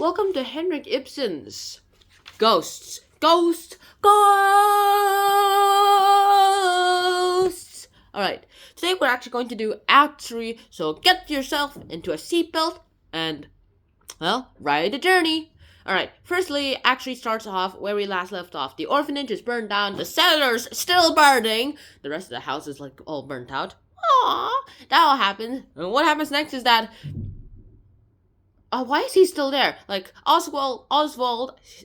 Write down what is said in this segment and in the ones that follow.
Welcome to HENRIK IBSEN's Ghosts. Alright, today we're actually going to do Act 3, so get yourself into a seatbelt and, well, ride the journey. Alright, firstly, Act 3 starts off where we last left off. The orphanage is burned down, the cellar's still burning, the rest of the house is like all burnt out. Aww, that all happens. And what happens next is that why is he still there? Like, Oswald,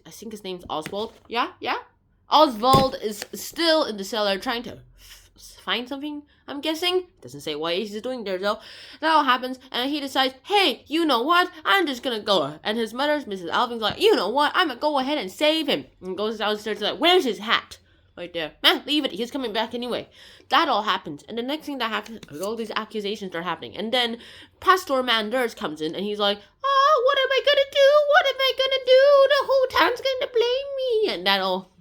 I think his name's Oswald. Yeah? Oswald is still in the cellar trying to find something, I'm guessing. Doesn't say what he's doing there, though. That all happens, and he decides, hey, you know what? I'm just gonna go. And his mother, Mrs. Alvin's like, you know what? I'm gonna go ahead and save him. And goes downstairs like, where's his hat? Right there. Man, leave it. He's coming back anyway. That all happens. And the next thing that happens, all these accusations are happening. And then Pastor Manders comes in and he's like, oh, what am I gonna do? What am I gonna do? The whole town's gonna blame me. And that all.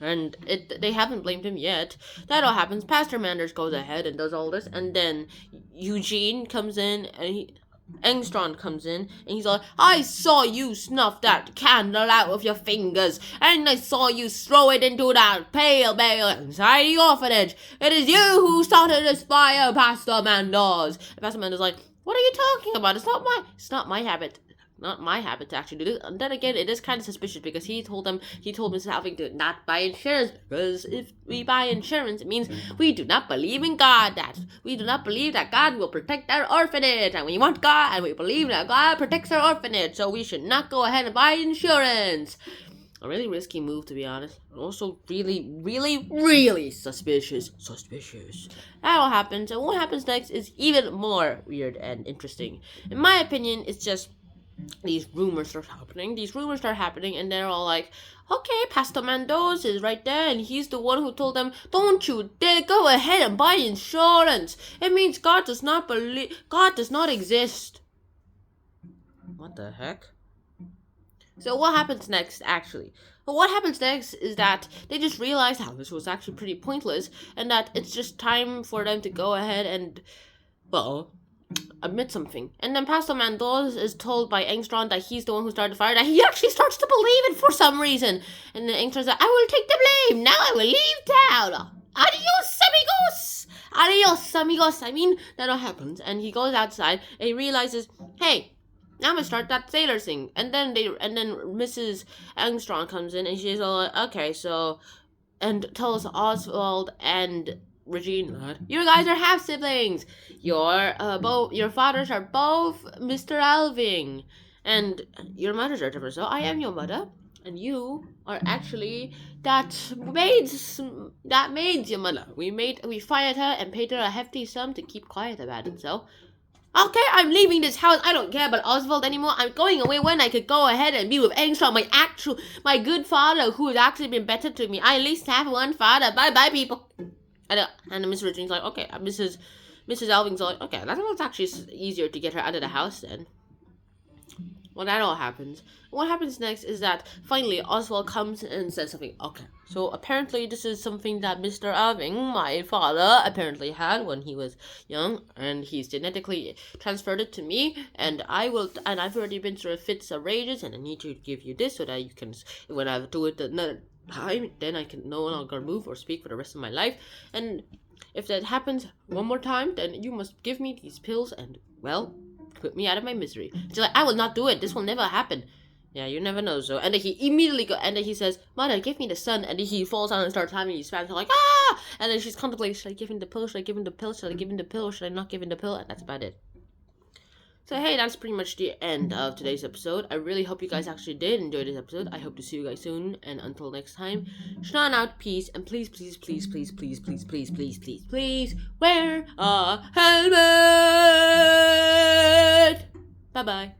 And they haven't blamed him yet. That all happens. Pastor Manders goes ahead and does all this. And then Eugene comes in and Engstrand comes in, and he's like, I saw you snuff that candle out with your fingers, and I saw you throw it into that pale bale inside the orphanage. It is you who started this fire, Pastor Manders. And Pastor Manders is like, what are you talking about? It's not my habit. Not my habit to actually do this. And then again, it is kind of suspicious because he told Mrs. Alving to not buy insurance, because if we buy insurance, it means we do not believe in God, that we do not believe that God will protect our orphanage, and we want God, and we believe that God protects our orphanage, so we should not go ahead and buy insurance. A really risky move, to be honest. Also really suspicious. That all happens, and what happens next is even more weird and interesting. In my opinion, it's just these rumors start happening, and they're all like, okay, Pastor Mendoza is right there, and he's the one who told them, don't you dare go ahead and buy insurance. It means God does not exist. What the heck? So what happens next, actually? Well, what happens next is that they just realize how this was actually pretty pointless, and that it's just time for them to go ahead and, well, admit something. And then Pastor Mendoza is told by Engstrand that he's the one who started the fire, that he actually starts to believe it for some reason. And then Engstrand says, I will take the blame. Now I will leave town. Adios, amigos. I mean, that all happens. And he goes outside and he realizes, hey, now I'm gonna start that sailor thing. And then Mrs. Engstrand comes in and she's all like, okay, so, and tells Oswald and Regina, you guys are half siblings. Your fathers are both Mr. Alving, and your mothers are different. So I am your mother, and you are actually that maid's your mother. We fired her and paid her a hefty sum to keep quiet about it. So, okay, I'm leaving this house. I don't care about Oswald anymore. I'm going away when I could go ahead and be with Engstrand, my good father, who has actually been better to me. I at least have one father. Bye, people. And Miss Regina's like, okay, Mrs. Alving's like, okay, that was actually easier to get her out of the house then. Well, that all happens. What happens next is that finally Oswald comes and says something. Okay, so apparently this is something that Mr. Alving, my father, apparently had when he was young, and he's genetically transferred it to me, and I've already been through fits of rages, and I need to give you this so that you can, when I do it another time, then I can no longer move or speak for the rest of my life. And if that happens one more time, then you must give me these pills and, well, put me out of my misery. She's like, I will not do it. This will never happen. Yeah, you never know. So, and then he immediately and then he says, Mother, give me the sun. And then he falls down and starts having these spasms. Like, ah! And then she's contemplating, should I give him the pill? Should I give him the pill? Should I give him the pill? Or should I not give him the pill? And that's about it. So hey, that's pretty much the end of today's episode. I really hope you guys actually did enjoy this episode. I hope to see you guys soon, and until next time, Shnan out, peace, and please wear a helmet. Bye bye.